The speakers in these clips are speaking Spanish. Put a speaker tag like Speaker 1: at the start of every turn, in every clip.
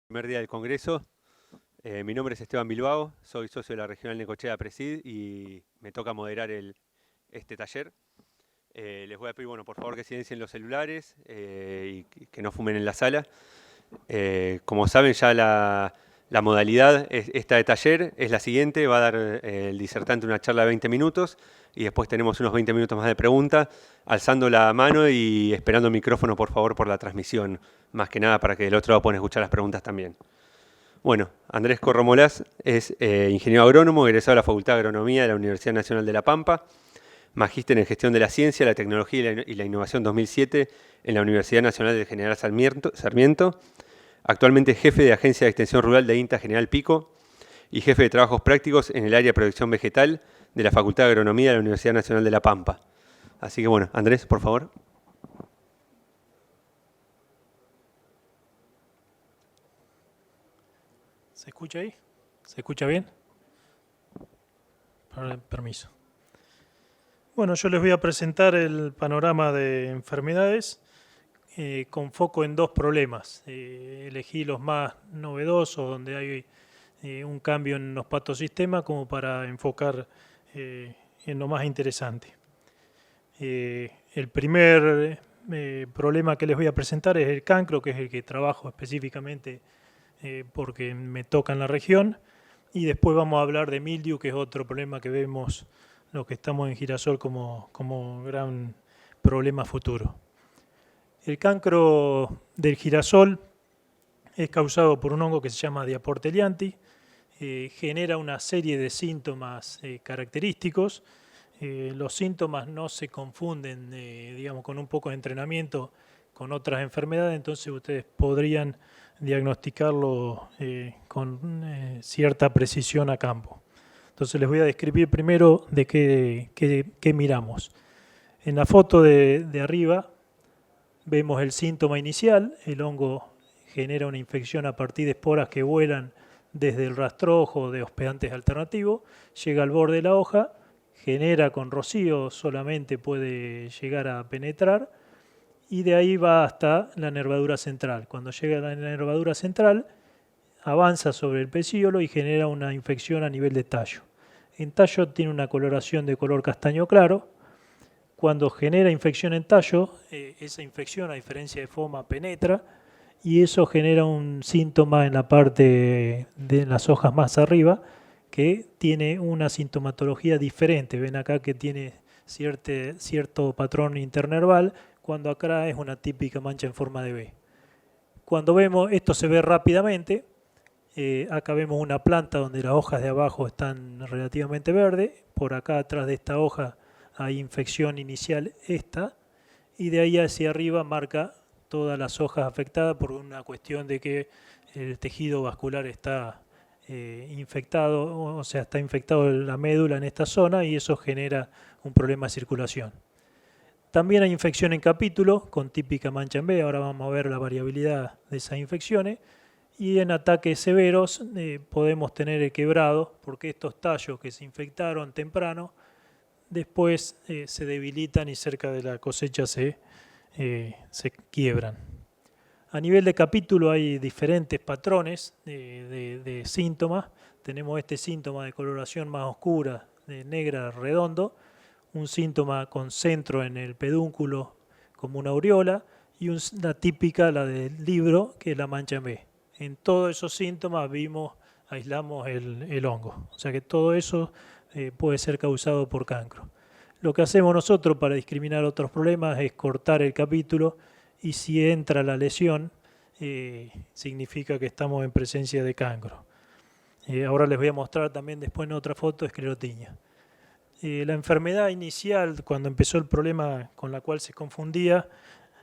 Speaker 1: Primer día del Congreso. Mi nombre es Esteban Bilbao, soy socio de la Regional Necochea Presid y me toca moderar este taller. Les voy a pedir, bueno, por favor que silencien los celulares y que no fumen en la sala. Como saben, ya la modalidad esta de taller es la siguiente: va a dar el disertante una charla de 20 minutos y después tenemos unos 20 minutos más de preguntas, alzando la mano y esperando el micrófono, por favor, por la transmisión, más que nada para que del otro lado puedan escuchar las preguntas también. Bueno, Andrés Corromolás es ingeniero agrónomo, egresado de la Facultad de Agronomía de la Universidad Nacional de La Pampa, magíster en Gestión de la Ciencia, la Tecnología y la Innovación 2007 en la Universidad Nacional de General Sarmiento. Actualmente jefe de Agencia de Extensión Rural de INTA General Pico y jefe de Trabajos Prácticos en el área de Producción Vegetal de la Facultad de Agronomía de la Universidad Nacional de La Pampa. Así que bueno, Andrés, por favor.
Speaker 2: ¿Se escucha ahí? ¿Se escucha bien? Permiso. Bueno, yo les voy a presentar el panorama de enfermedades con foco en dos problemas. Elegí los más novedosos, donde hay un cambio en los patosistemas, como para enfocar en lo más interesante. El primer problema que les voy a presentar es el cancro, que es el que trabajo específicamente porque me toca en la región. Y después vamos a hablar de mildiu, que es otro problema que vemos los que estamos en girasol como gran problema futuro. El cancro del girasol es causado por un hongo que se llama Diaportelianti, genera una serie de síntomas característicos. Los síntomas no se confunden, digamos, con un poco de entrenamiento con otras enfermedades, entonces ustedes podrían diagnosticarlo con cierta precisión a campo. Entonces les voy a describir primero de qué miramos. En la foto de arriba vemos el síntoma inicial. El hongo genera una infección a partir de esporas que vuelan desde el rastrojo de hospedantes alternativos, llega al borde de la hoja, genera con rocío, solamente puede llegar a penetrar, y de ahí va hasta la nervadura central. Cuando llega a la nervadura central, avanza sobre el pecíolo y genera una infección a nivel de tallo. En tallo tiene una coloración de color castaño claro. Cuando genera infección en tallo, esa infección, a diferencia de foma, penetra y eso genera un síntoma en la parte de las hojas más arriba que tiene una sintomatología diferente. Ven acá que tiene cierto patrón internerval, cuando acá es una típica mancha en forma de V. Cuando vemos, esto se ve rápidamente, acá vemos una planta donde las hojas de abajo están relativamente verdes, por acá atrás de esta hoja hay infección inicial esta, y de ahí hacia arriba marca todas las hojas afectadas por una cuestión de que el tejido vascular está infectado, o sea, está infectado la médula en esta zona y eso genera un problema de circulación. También hay infección en capítulo con típica mancha en B, ahora vamos a ver la variabilidad de esas infecciones. Y en ataques severos podemos tener el quebrado, porque estos tallos que se infectaron temprano, después se debilitan y cerca de la cosecha se quiebran. A nivel de capítulo hay diferentes patrones de síntomas. Tenemos este síntoma de coloración más oscura, de negra redondo, un síntoma con centro en el pedúnculo como una aureola y una típica, la del libro, que es la mancha en B. En todos esos síntomas aislamos el hongo. O sea que todo eso puede ser causado por cancro. Lo que hacemos nosotros para discriminar otros problemas es cortar el capítulo y si entra la lesión significa que estamos en presencia de cancro. Ahora les voy a mostrar también después en otra foto esclerotinia. La enfermedad inicial, cuando empezó el problema con la cual se confundía,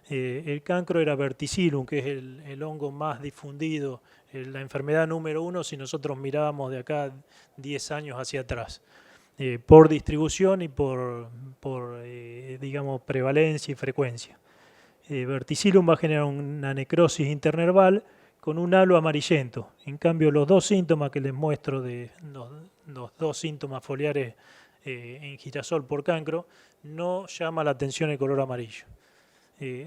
Speaker 2: el cancro era verticillum, que es el hongo más difundido, la enfermedad número 1 si nosotros mirábamos de acá 10 años hacia atrás, por distribución y por digamos, prevalencia y frecuencia. Verticillum va a generar una necrosis internerval con un halo amarillento. En cambio, los dos síntomas que les muestro de los dos síntomas foliares en girasol por cancro, no llama la atención el color amarillo.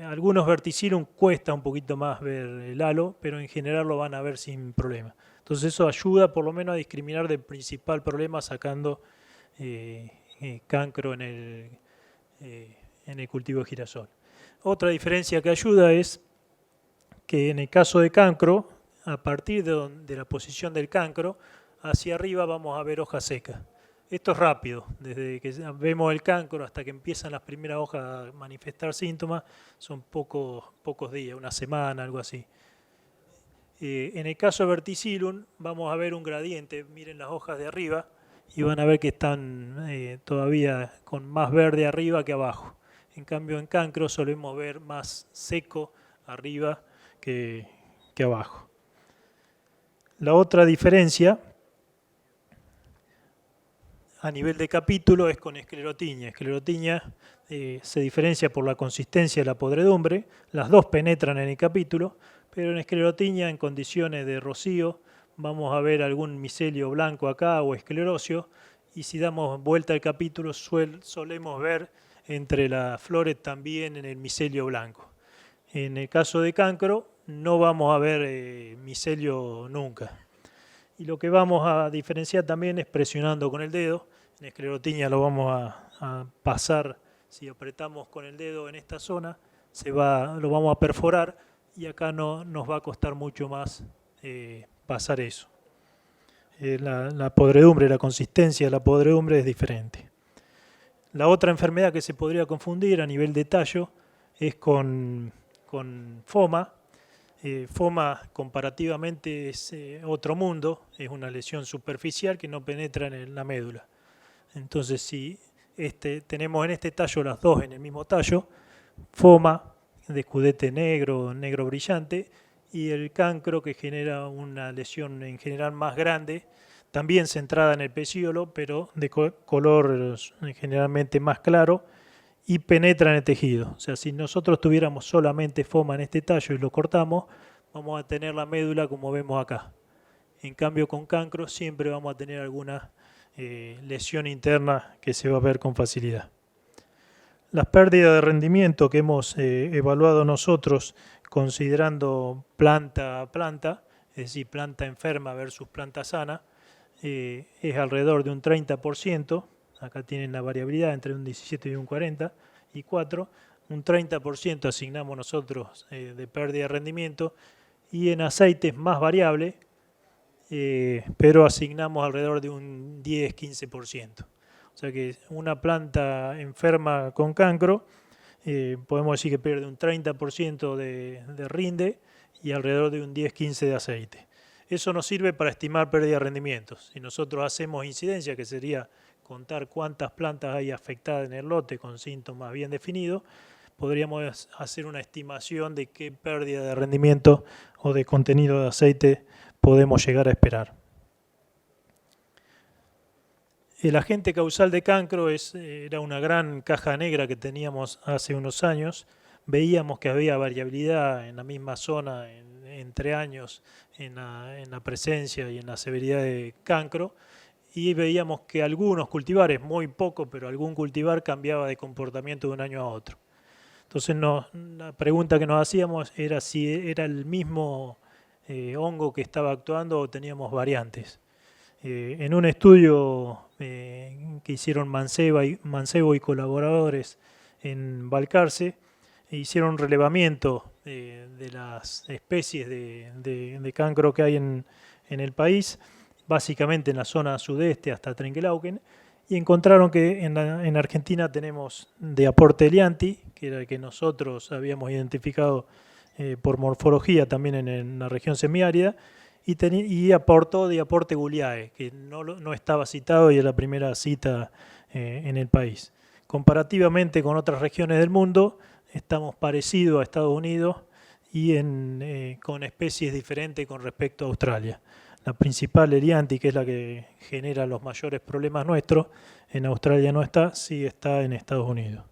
Speaker 2: Algunos verticillum cuesta un poquito más ver el halo, pero en general lo van a ver sin problema. Entonces eso ayuda por lo menos a discriminar del principal problema sacando cancro en el cultivo de girasol. Otra diferencia que ayuda es que en el caso de cancro, a partir de la posición del cancro, hacia arriba vamos a ver hoja seca. Esto es rápido, desde que vemos el cancro hasta que empiezan las primeras hojas a manifestar síntomas, son pocos días, una semana, algo así. En el caso de verticillum vamos a ver un gradiente, miren las hojas de arriba y van a ver que están todavía con más verde arriba que abajo. En cambio en cancro solemos ver más seco arriba que abajo. La otra diferencia a nivel de capítulo es con esclerotinia. Esclerotinia se diferencia por la consistencia de la podredumbre, las dos penetran en el capítulo, pero en esclerotinia en condiciones de rocío vamos a ver algún micelio blanco acá o esclerosio, y si damos vuelta al capítulo solemos ver entre las flores también en el micelio blanco. En el caso de cancro no vamos a ver micelio nunca. Y lo que vamos a diferenciar también es presionando con el dedo. En esclerotinia lo vamos a pasar, si apretamos con el dedo en esta zona, lo vamos a perforar y acá no nos va a costar mucho más pasar eso. La podredumbre, la consistencia de la podredumbre es diferente. La otra enfermedad que se podría confundir a nivel de tallo es con FOMA. FOMA comparativamente es otro mundo, es una lesión superficial que no penetra en la médula. Entonces si tenemos en este tallo las dos en el mismo tallo, FOMA de escudete negro brillante, y el cancro que genera una lesión en general más grande, también centrada en el pecíolo, pero de color generalmente más claro, y penetra en el tejido. O sea, si nosotros tuviéramos solamente FOMA en este tallo y lo cortamos, vamos a tener la médula como vemos acá. En cambio, con cancro siempre vamos a tener alguna lesión interna que se va a ver con facilidad. Las pérdidas de rendimiento que hemos evaluado nosotros considerando planta a planta, es decir, planta enferma versus planta sana, es alrededor de un 30%. Acá tienen la variabilidad entre un 17 y un 44, un 30% asignamos nosotros de pérdida de rendimiento, y en aceite es más variable, pero asignamos alrededor de un 10-15%. O sea que una planta enferma con cancro, podemos decir que pierde un 30% de rinde y alrededor de un 10-15% de aceite. Eso nos sirve para estimar pérdida de rendimientos. Si nosotros hacemos incidencia, que sería contar cuántas plantas hay afectadas en el lote con síntomas bien definidos, podríamos hacer una estimación de qué pérdida de rendimiento o de contenido de aceite podemos llegar a esperar. El agente causal de cancro era una gran caja negra que teníamos hace unos años. Veíamos que había variabilidad en la misma zona entre años en la presencia y en la severidad de cancro, y veíamos que algunos cultivares, muy poco, pero algún cultivar cambiaba de comportamiento de un año a otro. Entonces la pregunta que nos hacíamos era si era el mismo hongo que estaba actuando o teníamos variantes. En un estudio que hicieron Mancebo y colaboradores en Balcarce, hicieron un relevamiento de las especies de cancro que hay en el país, básicamente en la zona sudeste hasta Trenquelauquen, y encontraron que en Argentina tenemos de aporte Elianthi, que era el que nosotros habíamos identificado por morfología también en la región semiárida, y aportó de aporte Gulliae, que no estaba citado y es la primera cita en el país. Comparativamente con otras regiones del mundo, estamos parecidos a Estados Unidos y con especies diferentes con respecto a Australia. La principal, Elianthi, que es la que genera los mayores problemas nuestros, en Australia no está, sí está en Estados Unidos.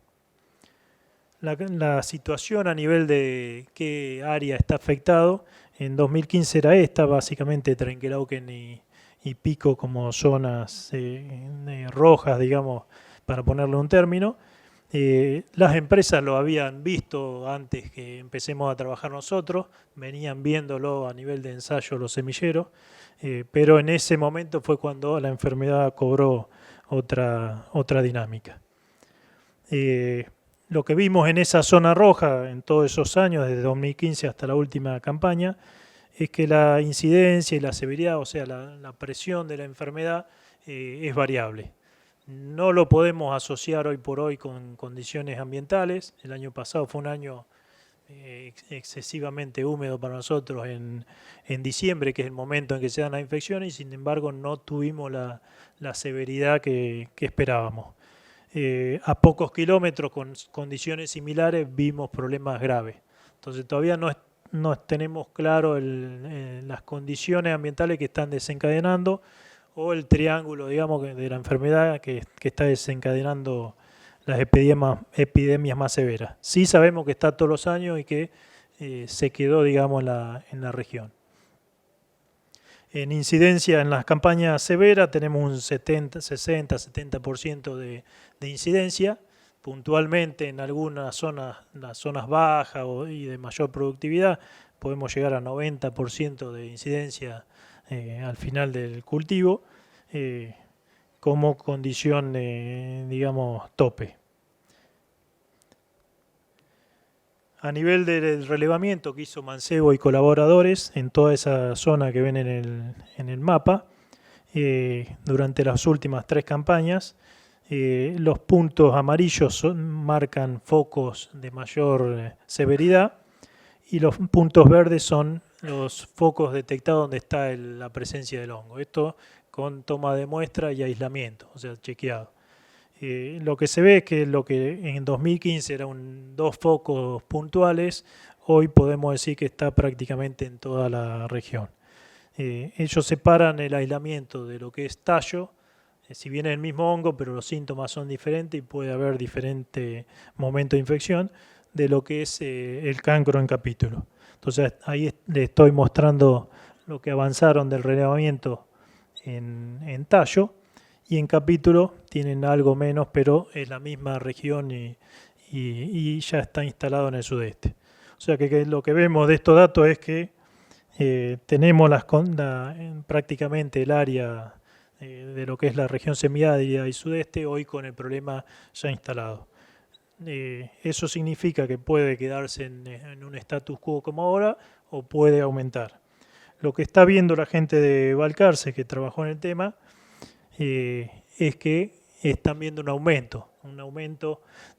Speaker 2: La situación a nivel de qué área está afectado, en 2015 era esta, básicamente Trenquelauquen y Pico como zonas rojas, digamos, para ponerle un término. Las empresas lo habían visto antes que empecemos a trabajar nosotros, venían viéndolo a nivel de ensayo los semilleros, pero en ese momento fue cuando la enfermedad cobró otra dinámica. Lo que vimos en esa zona roja en todos esos años, desde 2015 hasta la última campaña, es que la incidencia y la severidad, o sea, la presión de la enfermedad es variable. No lo podemos asociar hoy por hoy con condiciones ambientales. El año pasado fue un año excesivamente húmedo para nosotros en diciembre, que es el momento en que se dan las infecciones, y sin embargo no tuvimos la severidad que esperábamos. A pocos kilómetros, con condiciones similares, vimos problemas graves. Entonces todavía no tenemos claro las condiciones ambientales que están desencadenando o el triángulo, digamos, de la enfermedad que está desencadenando las epidemias más severas. Sí sabemos que está todos los años y que se quedó, digamos, en la región. En incidencia, en las campañas severas tenemos un 60-70% de incidencia. Puntualmente en algunas zonas, las zonas bajas y de mayor productividad, podemos llegar a 90% de incidencia al final del cultivo, como condición, digamos, tope. A nivel del relevamiento que hizo Mancebo y colaboradores en toda esa zona que ven en el mapa, durante las últimas 3 campañas, los puntos amarillos marcan focos de mayor severidad y los puntos verdes son los focos detectados donde está la presencia del hongo. Esto con toma de muestra y aislamiento, o sea, chequeado. Lo que se ve es que lo que en 2015 eran 2 focos puntuales, hoy podemos decir que está prácticamente en toda la región. Ellos separan el aislamiento de lo que es tallo, si bien es el mismo hongo, pero los síntomas son diferentes y puede haber diferente momento de infección, de lo que es el cancro en capítulo. Entonces ahí le estoy mostrando lo que avanzaron del relevamiento en tallo, y en capítulo tienen algo menos, pero es la misma región y ya está instalado en el sudeste. O sea que lo que vemos de estos datos es que tenemos prácticamente el área de lo que es la región semiárida y sudeste hoy con el problema ya instalado. Eso significa que puede quedarse en un status quo como ahora o puede aumentar. Lo que está viendo la gente de Balcarce, que trabajó en el tema, es que están viendo un aumento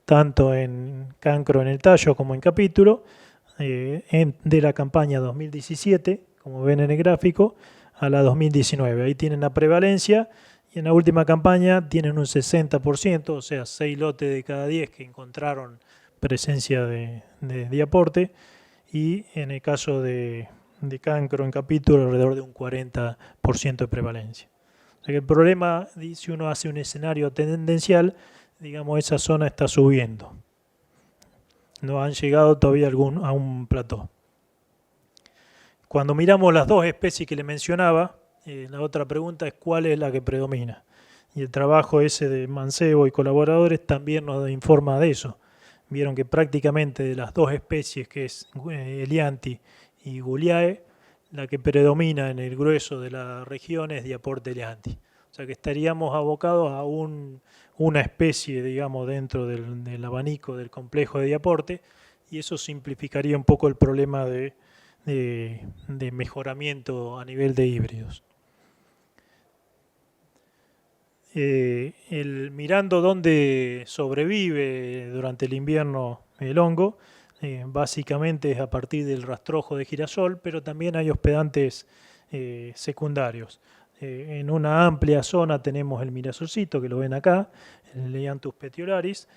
Speaker 2: tanto en cancro en el tallo como en capítulo, de la campaña 2017, como ven en el gráfico, a la 2019. Ahí tienen la prevalencia y en la última campaña tienen un 60%, o sea, 6 lotes de cada 10 que encontraron presencia de diaporte, y en el caso de cancro en capítulo alrededor de un 40% de prevalencia. O sea que el problema, si uno hace un escenario tendencial, digamos, esa zona está subiendo. No han llegado todavía a un plató. Cuando miramos las 2 especies que le mencionaba, la otra pregunta es cuál es la que predomina. Y el trabajo ese de Mancebo y colaboradores también nos informa de eso. Vieron que prácticamente de las 2 especies, que es Elianthi y Gulliae, la que predomina en el grueso de la región es Diaporte Elianthi. O sea que estaríamos abocados a una especie, digamos, dentro del abanico del complejo de Diaporte, y eso simplificaría un poco el problema de mejoramiento a nivel de híbridos. Mirando dónde sobrevive durante el invierno el hongo, básicamente es a partir del rastrojo de girasol, pero también hay hospedantes secundarios. En una amplia zona tenemos el mirasolcito, que lo ven acá, el Leianthus petiolaris,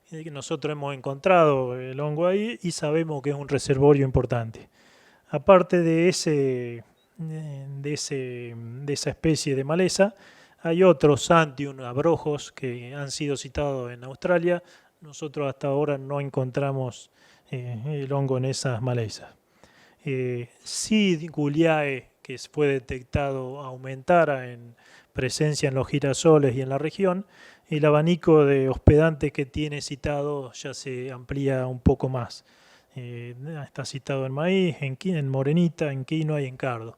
Speaker 2: que nosotros hemos encontrado el hongo ahí y sabemos que es un reservorio importante. Aparte de esa especie de maleza, hay otros Santium abrojos que han sido citados en Australia. Nosotros hasta ahora no encontramos el hongo en esas malezas. Sí, Gulliae, que fue detectado aumentara en presencia en los girasoles y en la región, el abanico de hospedantes que tiene citado ya se amplía un poco más. Está citado en maíz, en morenita, en quinoa y en cardo.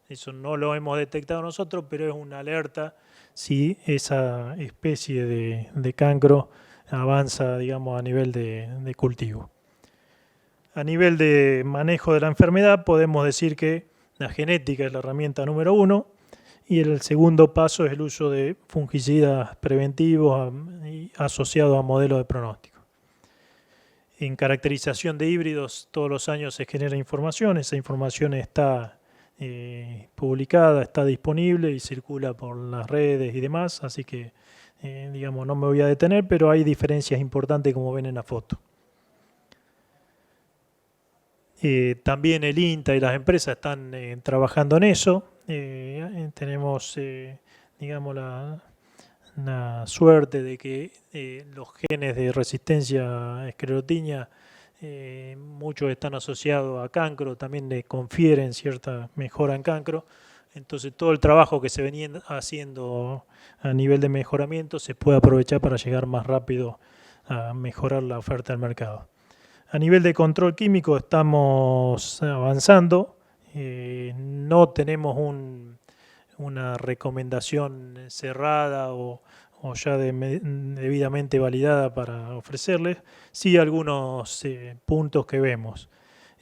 Speaker 2: Eso no lo hemos detectado nosotros, pero es una alerta si esa especie de cancro avanza, digamos, a nivel de cultivo. A nivel de manejo de la enfermedad, podemos decir que la genética es la herramienta número 1 y el segundo paso es el uso de fungicidas preventivos asociados a modelos de pronóstico. En caracterización de híbridos, todos los años se genera información, esa información está publicada, está disponible y circula por las redes y demás, así que digamos, no me voy a detener, pero hay diferencias importantes como ven en la foto. También el INTA y las empresas están trabajando en eso. Tenemos, digamos, la suerte de que los genes de resistencia a esclerotinia, muchos están asociados a cancro, también le confieren cierta mejora en cancro. Entonces todo el trabajo que se venía haciendo a nivel de mejoramiento se puede aprovechar para llegar más rápido a mejorar la oferta del mercado. A nivel de control químico estamos avanzando, no tenemos una recomendación cerrada o ya debidamente validada para ofrecerles, sí algunos puntos que vemos.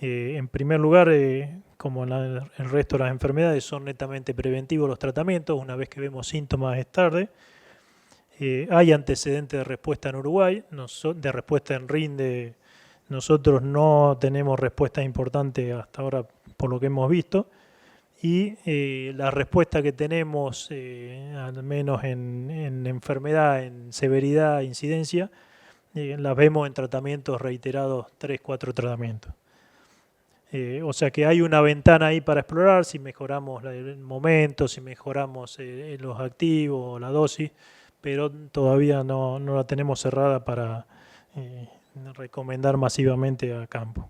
Speaker 2: En primer lugar, como el resto de las enfermedades, son netamente preventivos los tratamientos, una vez que vemos síntomas es tarde. Hay antecedentes de respuesta en Uruguay, de respuesta en RINDE. Nosotros no tenemos respuestas importantes hasta ahora por lo que hemos visto y la respuesta que tenemos, al menos en enfermedad, en severidad, incidencia, las vemos en tratamientos reiterados, 3-4 tratamientos. O sea que hay una ventana ahí para explorar, si mejoramos el momento, si mejoramos los activos, la dosis, pero todavía no la tenemos cerrada para recomendar masivamente a campo.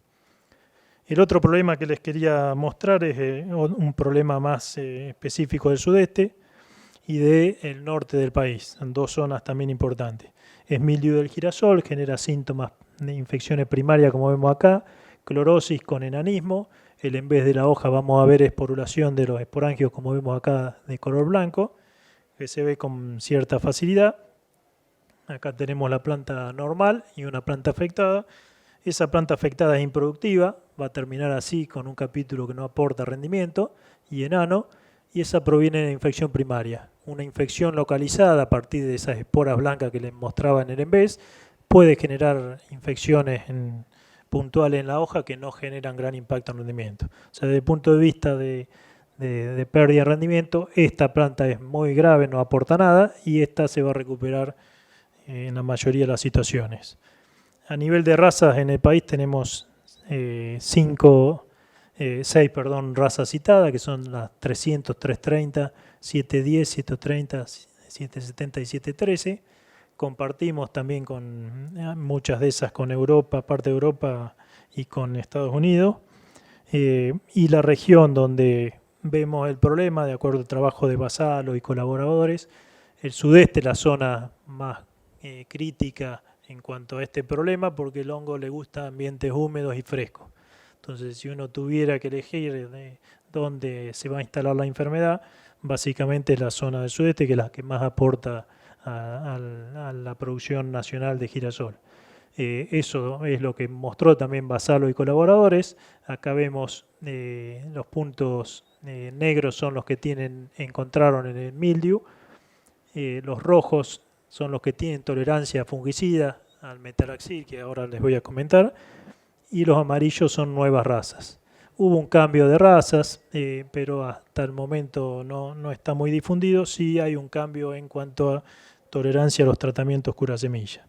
Speaker 2: El otro problema que les quería mostrar es un problema más específico del sudeste y del norte del país, en dos zonas también importantes. Es mildiu del girasol, genera síntomas de infecciones primarias como vemos acá, clorosis con enanismo, en vez de la hoja vamos a ver esporulación de los esporangios como vemos acá de color blanco, que se ve con cierta facilidad. Acá tenemos la planta normal y una planta afectada. Esa planta afectada es improductiva, va a terminar así con un capítulo que no aporta rendimiento y enano, y esa proviene de infección primaria. Una infección localizada a partir de esas esporas blancas que les mostraba en el ENVES puede generar infecciones puntuales en la hoja que no generan gran impacto en rendimiento. O sea, desde el punto de vista de pérdida de rendimiento, esta planta es muy grave, no aporta nada y esta se va a recuperar en la mayoría de las situaciones. A nivel de razas en el país tenemos 6 razas citadas, que son las 300, 330, 710, 730, 770 y 713. Compartimos también con muchas de esas con Europa, parte de Europa y con Estados Unidos. Y la región donde vemos el problema, de acuerdo al trabajo de Basalo y colaboradores, el sudeste, la zona más crítica en cuanto a este problema, porque el hongo le gusta ambientes húmedos y frescos. Entonces, si uno tuviera que elegir dónde se va a instalar la enfermedad, básicamente es la zona del sudeste, que es la que más aporta a la producción nacional de girasol. Eso es lo que mostró también Basalo y colaboradores. Acá vemos los puntos negros son los que encontraron en el mildiu, los rojos son los que tienen tolerancia fungicida al metalaxil, que ahora les voy a comentar, y los amarillos son nuevas razas. Hubo un cambio de razas, pero hasta el momento no está muy difundido. Sí hay un cambio en cuanto a tolerancia a los tratamientos cura semilla.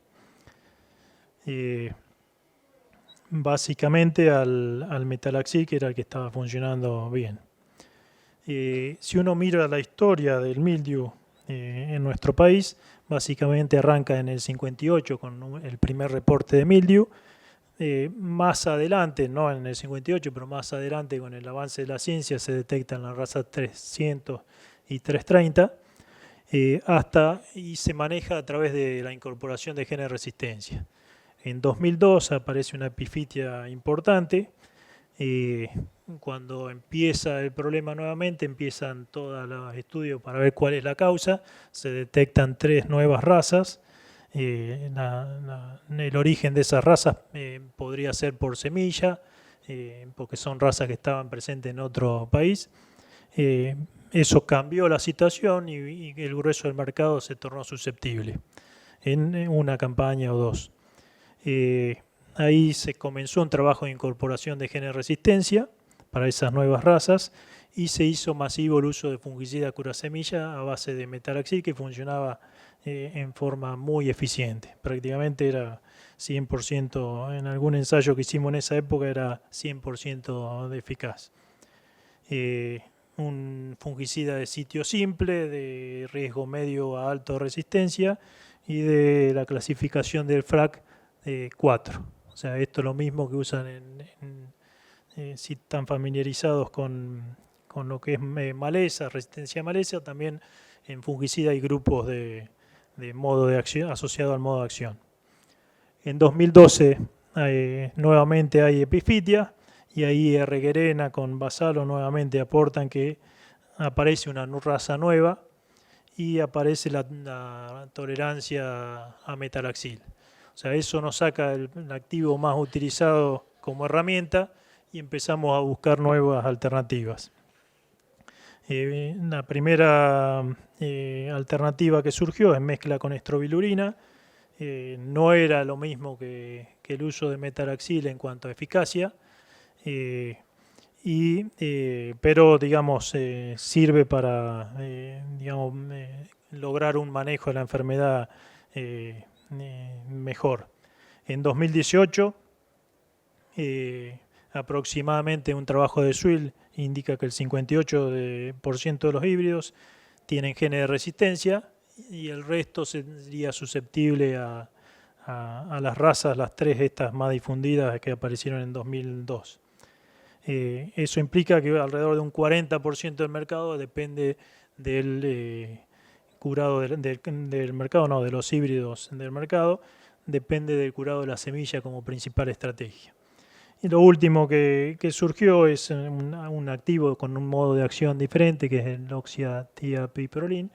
Speaker 2: Básicamente al metalaxil, que era el que estaba funcionando bien. Si uno mira la historia del mildiu en nuestro país, básicamente arranca en el 58 con el primer reporte de mildiu. Más adelante, no en el 58, pero más adelante con el avance de la ciencia se detectan las razas 300 y 330, y se maneja a través de la incorporación de genes de resistencia. En 2002 aparece una epifitia importante. Cuando empieza el problema nuevamente, empiezan todos los estudios para ver cuál es la causa. Se detectan 3 nuevas razas. El origen de esas razas podría ser por semilla, porque son razas que estaban presentes en otro país. Eso cambió la situación y el grueso del mercado se tornó susceptible en una campaña o dos. Ahí se comenzó un trabajo de incorporación de genes de resistencia para esas nuevas razas y se hizo masivo el uso de fungicida curasemilla a base de metalaxil, que funcionaba en forma muy eficiente. Prácticamente era 100%, en algún ensayo que hicimos en esa época era 100% de eficaz. Un fungicida de sitio simple, de riesgo medio a alto de resistencia y de la clasificación del FRAC 4. O sea, esto es lo mismo que usan si están familiarizados con lo que es maleza, resistencia a maleza, también en fungicida hay grupos de modo de acción asociado al modo de acción. En 2012 nuevamente hay epifitia y ahí R. con Basalo nuevamente aportan que aparece una raza nueva y aparece la tolerancia a metalaxil. O sea, eso nos saca el activo más utilizado como herramienta y empezamos a buscar nuevas alternativas. La primera alternativa que surgió es mezcla con estrobilurina. No era lo mismo que el uso de metalaxil en cuanto a eficacia, pero digamos sirve para lograr un manejo de la enfermedad mejor. En 2018 aproximadamente un trabajo de Swill indica que el 58% de los híbridos tienen genes de resistencia y el resto sería susceptible a las razas, las 3 estas más difundidas que aparecieron en 2002. Eso implica que alrededor de un 40% del mercado depende del curado del mercado, no, de los híbridos del mercado, depende del curado de la semilla como principal estrategia. Y lo último que surgió es un activo con un modo de acción diferente, que es el oxyatiapiprolin,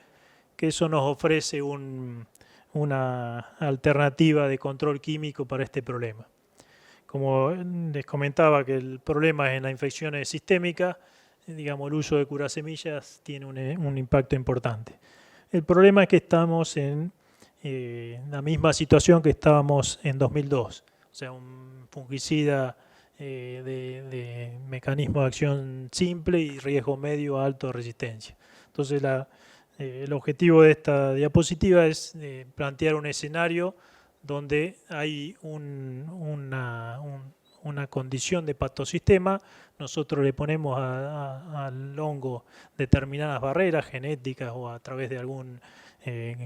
Speaker 2: que eso nos ofrece una alternativa de control químico para este problema. Como les comentaba que el problema es en las infecciones sistémicas, digamos, el uso de curasemillas tiene un impacto importante. El problema es que estamos en la misma situación que estábamos en 2002, o sea, un fungicida de mecanismo de acción simple y riesgo medio a alto de resistencia. Entonces el objetivo de esta diapositiva es plantear un escenario donde hay una condición de patosistema, nosotros le ponemos al hongo determinadas barreras genéticas o a través de algún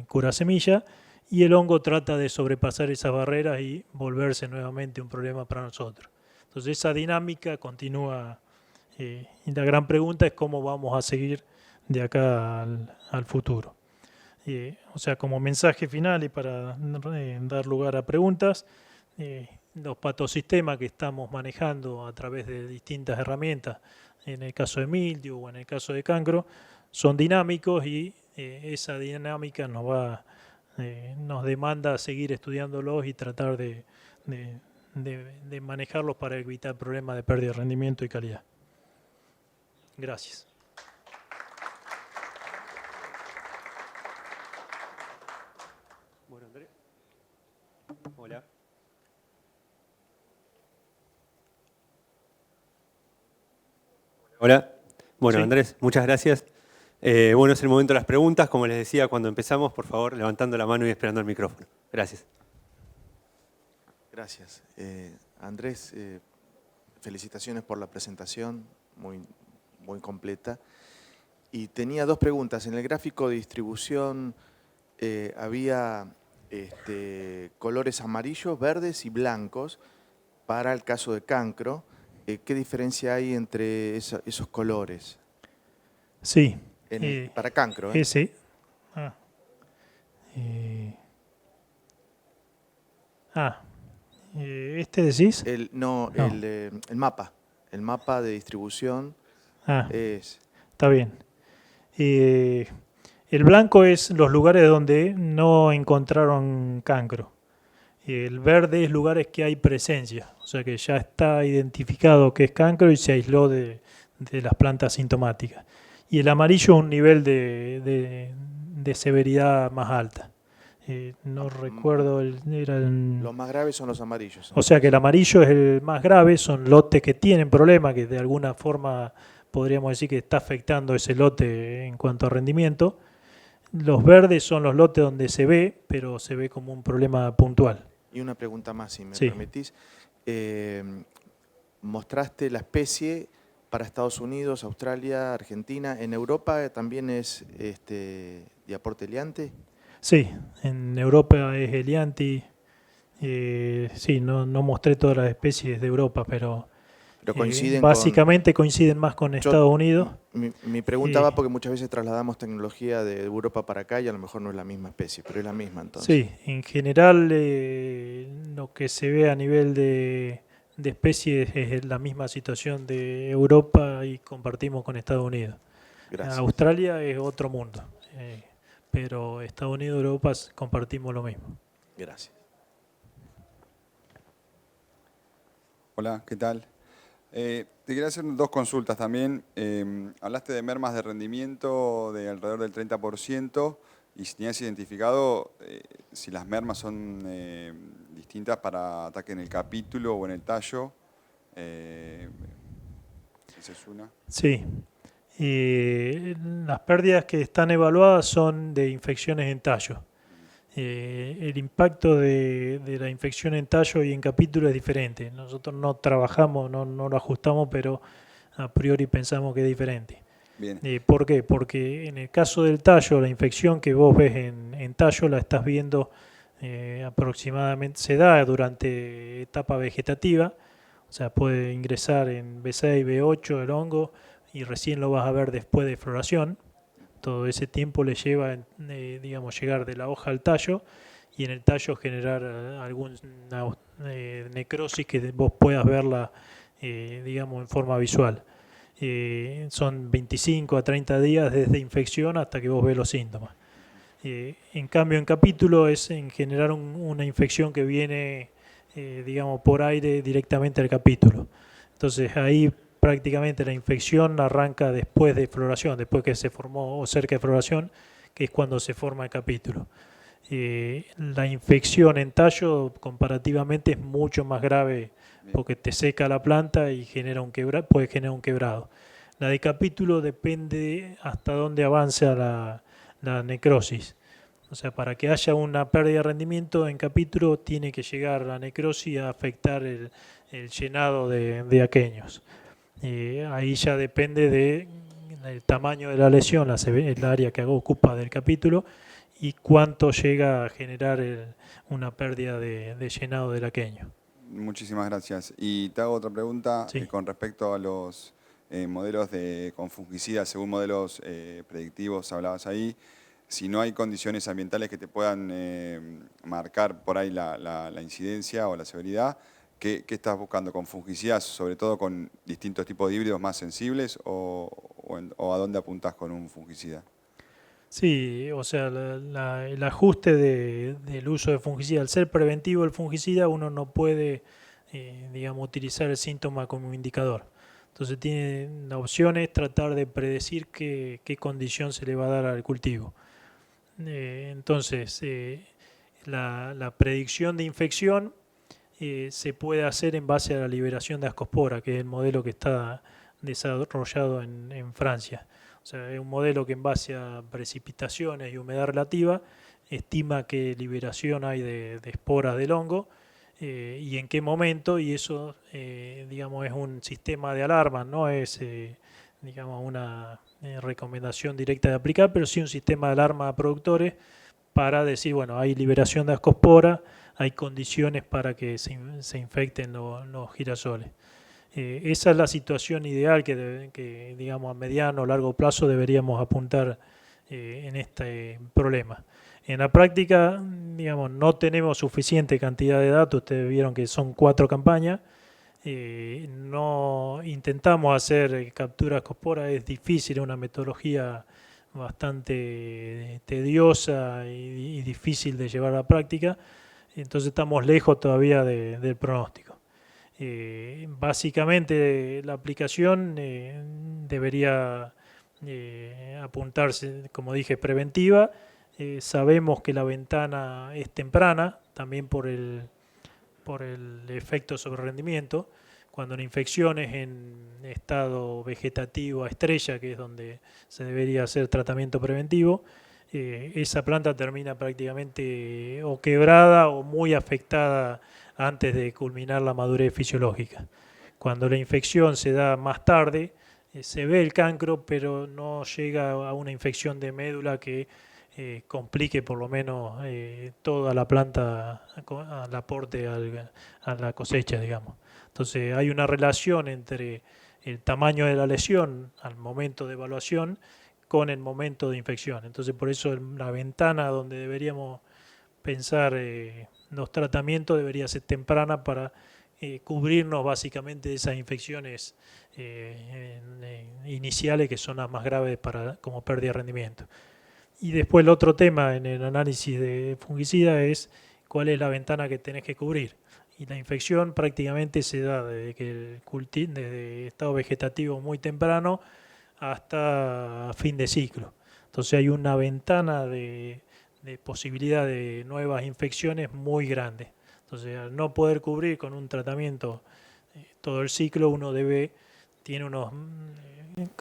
Speaker 2: curasemilla, y el hongo trata de sobrepasar esas barreras y volverse nuevamente un problema para nosotros. Entonces esa dinámica continúa y la gran pregunta es cómo vamos a seguir de acá al futuro. O sea, como mensaje final y para dar lugar a preguntas, los patosistemas que estamos manejando a través de distintas herramientas, en el caso de mildio o en el caso de cancro, son dinámicos y esa dinámica nos demanda seguir estudiándolos y tratar de manejarlos para evitar problemas de pérdida de rendimiento y calidad. Gracias.
Speaker 1: Bueno, Andrés. Hola. Hola. Bueno, sí. Andrés, muchas gracias. Bueno, es el momento de las preguntas. Como les decía cuando empezamos, por favor, levantando la mano y esperando el micrófono. Gracias.
Speaker 3: Gracias. Andrés, felicitaciones por la presentación, muy completa. Y tenía 2 preguntas. En el gráfico de distribución había colores amarillos, verdes y blancos para el caso de cancro, ¿qué diferencia hay entre esos colores?
Speaker 2: Sí.
Speaker 3: Para cancro, ¿eh?
Speaker 2: Ese. Ah. ¿Este decís?
Speaker 3: No,
Speaker 2: No.
Speaker 3: el mapa. El mapa de distribución es...
Speaker 2: Está bien. El blanco es los lugares donde no encontraron cancro. El verde es lugares que hay presencia, o sea que ya está identificado que es cancro y se aisló de las plantas sintomáticas. Y el amarillo un nivel de severidad más alta. No recuerdo,
Speaker 3: Los más graves son los amarillos.
Speaker 2: O sea que el amarillo es el más grave, son lotes que tienen problemas, que de alguna forma podríamos decir que está afectando ese lote en cuanto a rendimiento. Los verdes son los lotes donde se ve, pero se ve como un problema puntual.
Speaker 3: Y una pregunta más, si me
Speaker 2: Sí.
Speaker 3: permitís. Mostraste la especie para Estados Unidos, Australia, Argentina. ¿En Europa también es de aporte Eliante?
Speaker 2: Sí, en Europa es Elianti. Sí, no mostré todas las especies de Europa, pero
Speaker 3: Coinciden
Speaker 2: básicamente coinciden más con Estados Unidos.
Speaker 3: Mi pregunta va porque muchas veces trasladamos tecnología de Europa para acá y a lo mejor no es la misma especie, pero es la misma entonces.
Speaker 2: Sí, en general lo que se ve a nivel de especies es la misma situación de Europa y compartimos con Estados Unidos.
Speaker 3: Gracias.
Speaker 2: Australia es otro mundo, pero Estados Unidos y Europa compartimos lo mismo.
Speaker 3: Gracias.
Speaker 4: Hola, ¿qué tal? Te quería hacer dos consultas también. Hablaste de mermas de rendimiento de alrededor del 30% y si tenías identificado si las mermas son distintas para ataque en el capítulo o en el tallo. Esa es una.
Speaker 2: Sí. Las pérdidas que están evaluadas son de infecciones en tallo. El impacto de la infección en tallo y en capítulo es diferente. Nosotros no trabajamos, no lo ajustamos, pero a priori pensamos que es diferente.
Speaker 4: Bien.
Speaker 2: ¿Por qué? Porque en el caso del tallo, la infección que vos ves en tallo la estás viendo aproximadamente, se da durante etapa vegetativa, o sea, puede ingresar en B6, B8 el hongo y recién lo vas a ver después de floración. Todo ese tiempo le lleva, digamos, llegar de la hoja al tallo y en el tallo generar alguna necrosis que vos puedas verla, digamos, en forma visual. Son 25 a 30 días desde infección hasta que vos ves los síntomas. En cambio, en capítulo es en generar una infección que viene, digamos, por aire directamente al capítulo. Entonces ahí prácticamente la infección arranca después de floración, después que se formó o cerca de floración, que es cuando se forma el capítulo. La infección en tallo comparativamente es mucho más grave porque te seca la planta y puede generar un quebrado. La de capítulo depende hasta dónde avanza la necrosis. O sea, para que haya una pérdida de rendimiento en capítulo tiene que llegar la necrosis a afectar el llenado de aquenios. Ahí ya depende del tamaño de la lesión, el área que ocupa del capítulo y cuánto llega a generar una pérdida de llenado del aquenio.
Speaker 4: Muchísimas gracias. Y te hago otra pregunta
Speaker 2: Sí.
Speaker 4: con respecto a los modelos con fungicidas, según modelos predictivos hablabas ahí. Si no hay condiciones ambientales que te puedan marcar por ahí la incidencia o la severidad, ¿qué estás buscando con fungicidas, sobre todo con distintos tipos de híbridos más sensibles o a dónde apuntas con un fungicida?
Speaker 2: Sí, o sea, el ajuste del uso de fungicida, al ser preventivo el fungicida, uno no puede, digamos, utilizar el síntoma como indicador. Entonces la opción es tratar de predecir qué condición se le va a dar al cultivo. Entonces, la predicción de infección se puede hacer en base a la liberación de ascospora, que es el modelo que está desarrollado en Francia. O sea, es un modelo que en base a precipitaciones y humedad relativa estima qué liberación hay de esporas del hongo y en qué momento, y eso, digamos, es un sistema de alarma, no es, digamos, una recomendación directa de aplicar, pero sí un sistema de alarma a productores para decir, bueno, hay liberación de ascospora, hay condiciones para que se infecten los girasoles. Esa es la situación ideal que, digamos, a mediano o largo plazo deberíamos apuntar en este problema. En la práctica, digamos, no tenemos suficiente cantidad de datos. Ustedes vieron que son 4 campañas. No intentamos hacer capturas cospora, es difícil, es una metodología bastante tediosa y difícil de llevar a la práctica. Entonces estamos lejos todavía del pronóstico. Básicamente la aplicación debería apuntarse, como dije, preventiva. Sabemos que la ventana es temprana, también por el efecto sobre rendimiento. Cuando la infección es en estado vegetativo a estrella, que es donde se debería hacer tratamiento preventivo, esa planta termina prácticamente o quebrada o muy afectada antes de culminar la madurez fisiológica. Cuando la infección se da más tarde, se ve el cancro, pero no llega a una infección de médula que complique por lo menos toda la planta al aporte a la cosecha, digamos. Entonces hay una relación entre el tamaño de la lesión al momento de evaluación con el momento de infección. Entonces por eso la ventana donde deberíamos pensar los tratamientos debería ser temprana para cubrirnos básicamente de esas infecciones iniciales que son las más graves como pérdida de rendimiento. Y después el otro tema en el análisis de fungicida es cuál es la ventana que tenés que cubrir. Y la infección prácticamente se da desde estado vegetativo muy temprano hasta fin de ciclo. Entonces hay una ventana de posibilidad de nuevas infecciones muy grande. Entonces, al no poder cubrir con un tratamiento todo el ciclo, uno tiene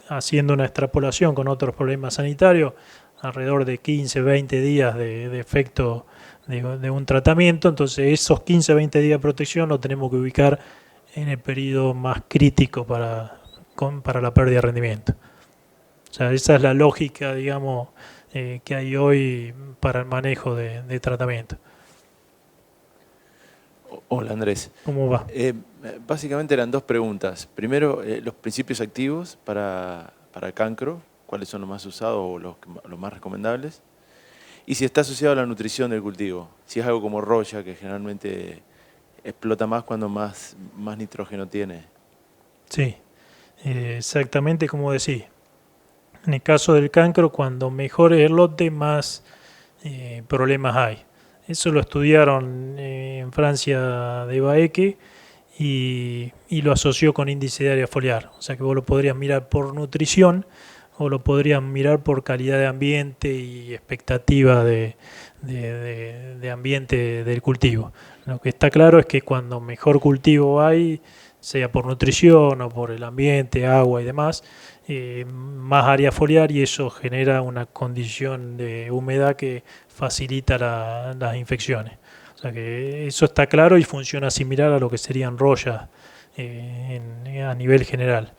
Speaker 2: haciendo una extrapolación con otros problemas sanitarios, alrededor de 15, 20 días de efecto de un tratamiento. Entonces, esos 15, 20 días de protección los tenemos que ubicar en el periodo más crítico para la pérdida de rendimiento. O sea, esa es la lógica, digamos, que hay hoy para el manejo de tratamiento.
Speaker 5: Hola Andrés.
Speaker 2: ¿Cómo va?
Speaker 5: Básicamente eran 2 preguntas. Primero, los principios activos para cancro, cuáles son los más usados o los más recomendables. Y si está asociado a la nutrición del cultivo, si es algo como roya, que generalmente explota más cuando más nitrógeno tiene.
Speaker 2: Sí, exactamente como decís. En el caso del cancro, cuando mejor es el lote, más problemas hay. Eso lo estudiaron en Francia de Baeke y lo asoció con índice de área foliar. O sea que vos lo podrías mirar por nutrición o lo podrías mirar por calidad de ambiente y expectativa de ambiente del cultivo. Lo que está claro es que cuando mejor cultivo hay, sea por nutrición o por el ambiente, agua y demás, más área foliar, y eso genera una condición de humedad que facilita las infecciones. O sea que eso está claro y funciona similar a lo que serían rollas a nivel general.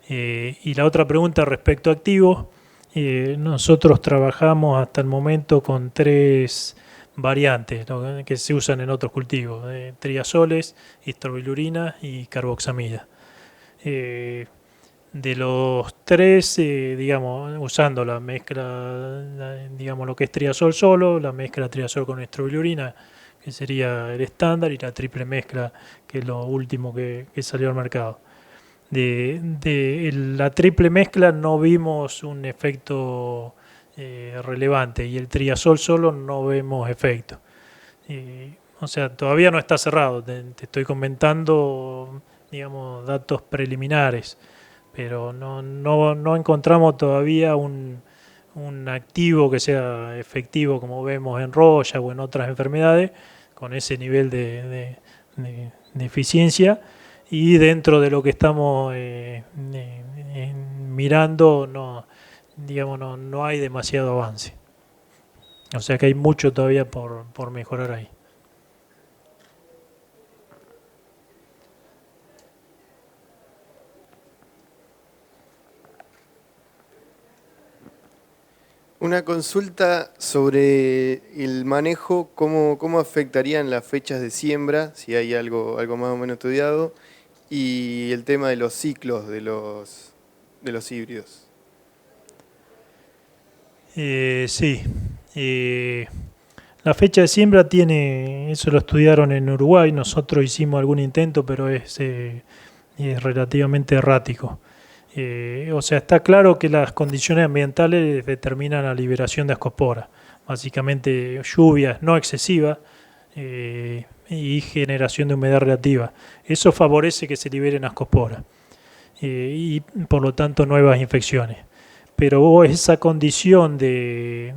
Speaker 2: Y la otra pregunta respecto a activos, nosotros trabajamos hasta el momento con 3 variantes que se usan en otros cultivos: triazoles, istrobilurina y carboxamida. De los 3, digamos, usando la mezcla, digamos, lo que es triazol solo, la mezcla triazol con istrobilurina, que sería el estándar, y la triple mezcla, que es lo último que salió al mercado. De la triple mezcla no vimos un efecto relevante, y el triazol solo no vemos efecto. O sea, todavía no está cerrado, te estoy comentando, digamos, datos preliminares, pero no encontramos todavía un activo que sea efectivo como vemos en roya o en otras enfermedades, con ese nivel de eficiencia. Y dentro de lo que estamos mirando, no hay demasiado avance. O sea que hay mucho todavía por mejorar ahí.
Speaker 6: Una consulta sobre el manejo, cómo afectarían las fechas de siembra, si hay algo más o menos estudiado, y el tema de los ciclos de los híbridos.
Speaker 2: Sí. La fecha de siembra tiene, eso lo estudiaron en Uruguay, nosotros hicimos algún intento, pero es relativamente errático. O sea, está claro que las condiciones ambientales determinan la liberación de ascospora. Básicamente lluvias no excesivas y generación de humedad relativa. Eso favorece que se liberen ascospora y por lo tanto nuevas infecciones. Pero esa condición de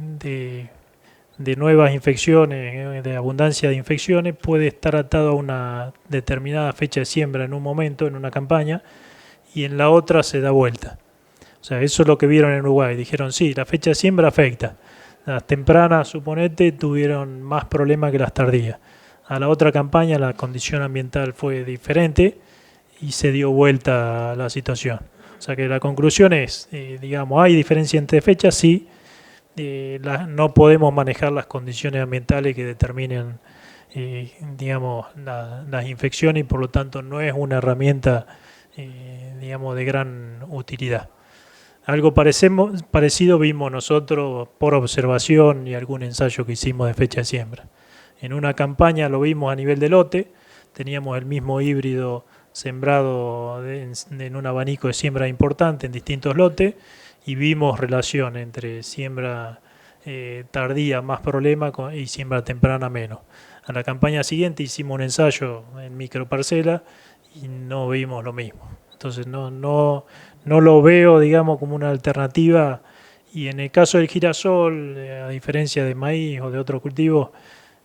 Speaker 2: nuevas infecciones, de abundancia de infecciones, puede estar atado a una determinada fecha de siembra en un momento, en una campaña, y en la otra se da vuelta. O sea, eso es lo que vieron en Uruguay. Dijeron, sí, la fecha de siembra afecta. Las tempranas, suponete, tuvieron más problemas que las tardías. A la otra campaña la condición ambiental fue diferente y se dio vuelta a la situación. O sea que la conclusión es, digamos, hay diferencia entre fechas, sí, no podemos manejar las condiciones ambientales que determinen, digamos, las infecciones y por lo tanto no es una herramienta, digamos, de gran utilidad. Algo parecido vimos nosotros por observación y algún ensayo que hicimos de fecha de siembra. En una campaña lo vimos a nivel de lote, teníamos el mismo híbrido sembrado en un abanico de siembra importante en distintos lotes y vimos relación entre siembra tardía más problema y siembra temprana menos. A la campaña siguiente hicimos un ensayo en microparcela y no vimos lo mismo. Entonces no lo veo, digamos, como una alternativa. Y en el caso del girasol, a diferencia de maíz o de otros cultivos,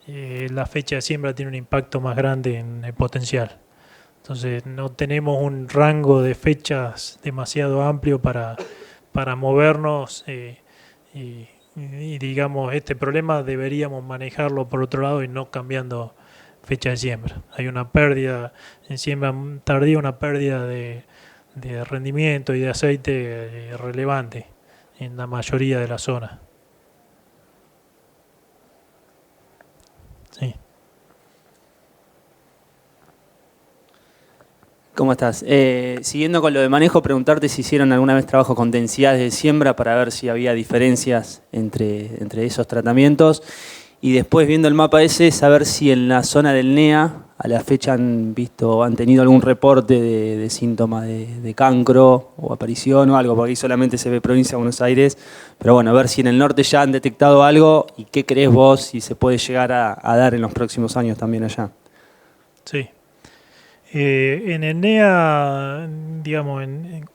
Speaker 2: la fecha de siembra tiene un impacto más grande en el potencial. Entonces no tenemos un rango de fechas demasiado amplio para movernos y digamos, este problema deberíamos manejarlo por otro lado y no cambiando fecha de siembra. Hay una pérdida en siembra tardía, una pérdida de rendimiento y de aceite relevante en la mayoría de la zona. Sí.
Speaker 7: ¿Cómo estás? Siguiendo con lo de manejo, preguntarte si hicieron alguna vez trabajo con densidades de siembra para ver si había diferencias entre esos tratamientos. Y después, viendo el mapa ese, saber si en la zona del NEA a la fecha han tenido algún reporte de síntomas de cancro o aparición o algo, porque ahí solamente se ve provincia de Buenos Aires. Pero bueno, a ver si en el norte ya han detectado algo y qué crees vos si se puede llegar a dar en los próximos años también allá.
Speaker 2: Sí. En el NEA, digamos,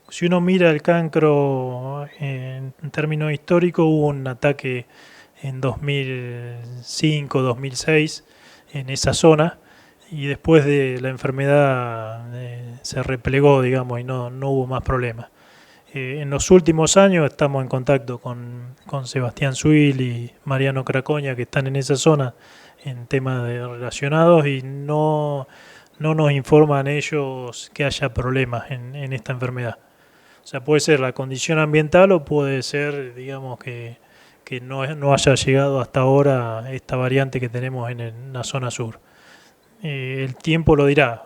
Speaker 2: si uno mira el cancro en términos históricos, hubo un ataque en 2005, 2006 en esa zona y después de la enfermedad se replegó, digamos, y no hubo más problemas. En los últimos años estamos en contacto con Sebastián Suil y Mariano Cracoña, que están en esa zona en temas relacionados y no nos informan ellos que haya problemas en esta enfermedad. O sea, puede ser la condición ambiental o puede ser, digamos, que no haya llegado hasta ahora esta variante que tenemos en la zona sur. El tiempo lo dirá.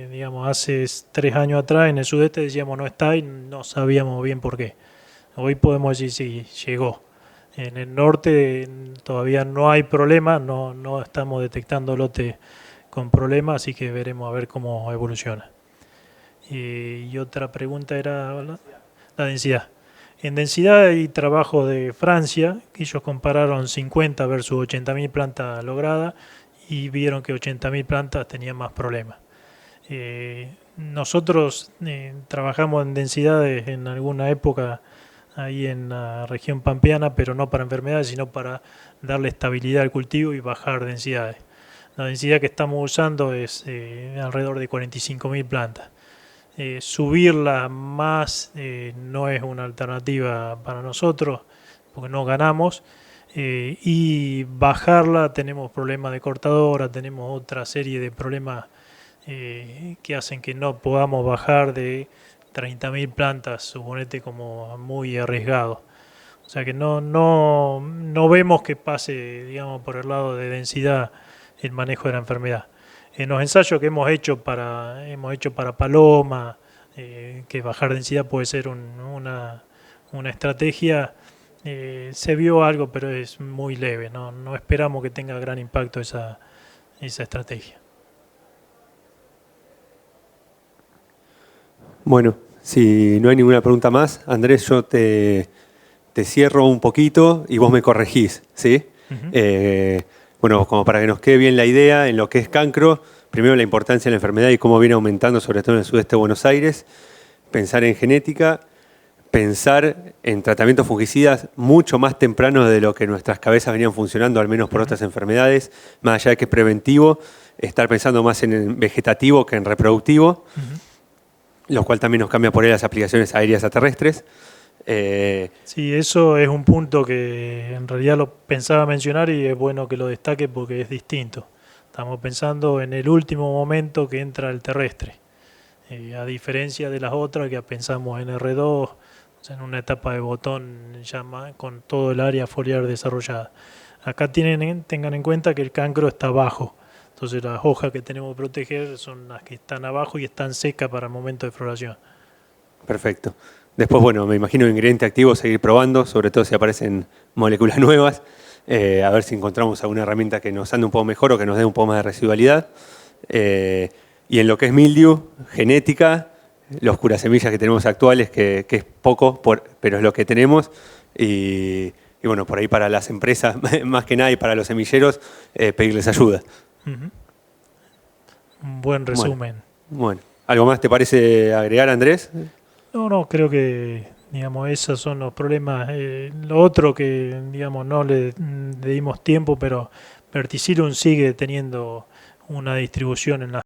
Speaker 2: Digamos, hace 3 años atrás en el sudeste decíamos no está y no sabíamos bien por qué. Hoy podemos decir sí, llegó. En el norte todavía no hay problema, no estamos detectando lotes con problemas, así que veremos a ver cómo evoluciona. Y otra pregunta era la densidad. En densidad hay trabajo de Francia, que ellos compararon 50 versus 80.000 plantas logradas y vieron que 80.000 plantas tenían más problemas. Nosotros trabajamos en densidades en alguna época ahí en la región pampeana, pero no para enfermedades, sino para darle estabilidad al cultivo y bajar densidades. La densidad que estamos usando es alrededor de 45.000 plantas. Subirla más no es una alternativa para nosotros porque no ganamos y bajarla tenemos problemas de cortadora, tenemos otra serie de problemas que hacen que no podamos bajar de 30.000 plantas, suponete, como muy arriesgado. O sea que no vemos que pase, digamos, por el lado de densidad el manejo de la enfermedad. En los ensayos que hemos hecho para paloma, que bajar densidad puede ser una estrategia, se vio algo, pero es muy leve, no esperamos que tenga gran impacto esa estrategia.
Speaker 1: Bueno, si no hay ninguna pregunta más, Andrés, yo te cierro un poquito y vos me corregís, ¿sí? Bueno, como para que nos quede bien la idea en lo que es cancro, primero la importancia de la enfermedad y cómo viene aumentando, sobre todo en el sudeste de Buenos Aires, pensar en genética, pensar en tratamientos fungicidas mucho más tempranos de lo que nuestras cabezas venían funcionando, al menos por otras enfermedades, más allá de que es preventivo, estar pensando más en el vegetativo que en reproductivo, lo cual también nos cambia por ahí las aplicaciones aéreas a terrestres.
Speaker 2: Sí, eso es un punto que en realidad lo pensaba mencionar y es bueno que lo destaque porque es distinto. Estamos pensando en el último momento que entra el terrestre, a diferencia de las otras que pensamos en R2, o sea, en una etapa de botón ya con todo el área foliar desarrollada. Acá tengan en cuenta que el cancro está abajo, entonces las hojas que tenemos que proteger son las que están abajo y están secas para el momento de floración.
Speaker 1: Perfecto. Después, bueno, me imagino ingrediente activo, seguir probando, sobre todo si aparecen moléculas nuevas, a ver si encontramos alguna herramienta que nos ande un poco mejor o que nos dé un poco más de residualidad. Y en lo que es mildew, genética, los curasemillas que tenemos actuales, que es poco, pero es lo que tenemos. Y bueno, por ahí para las empresas, más que nada, y para los semilleros, pedirles ayuda.
Speaker 2: Un buen resumen.
Speaker 1: Bueno, ¿algo más te parece agregar, Andrés?
Speaker 2: No, creo que, digamos, esos son los problemas. Lo otro que, digamos, no le dimos tiempo, pero Verticillium sigue teniendo una distribución en las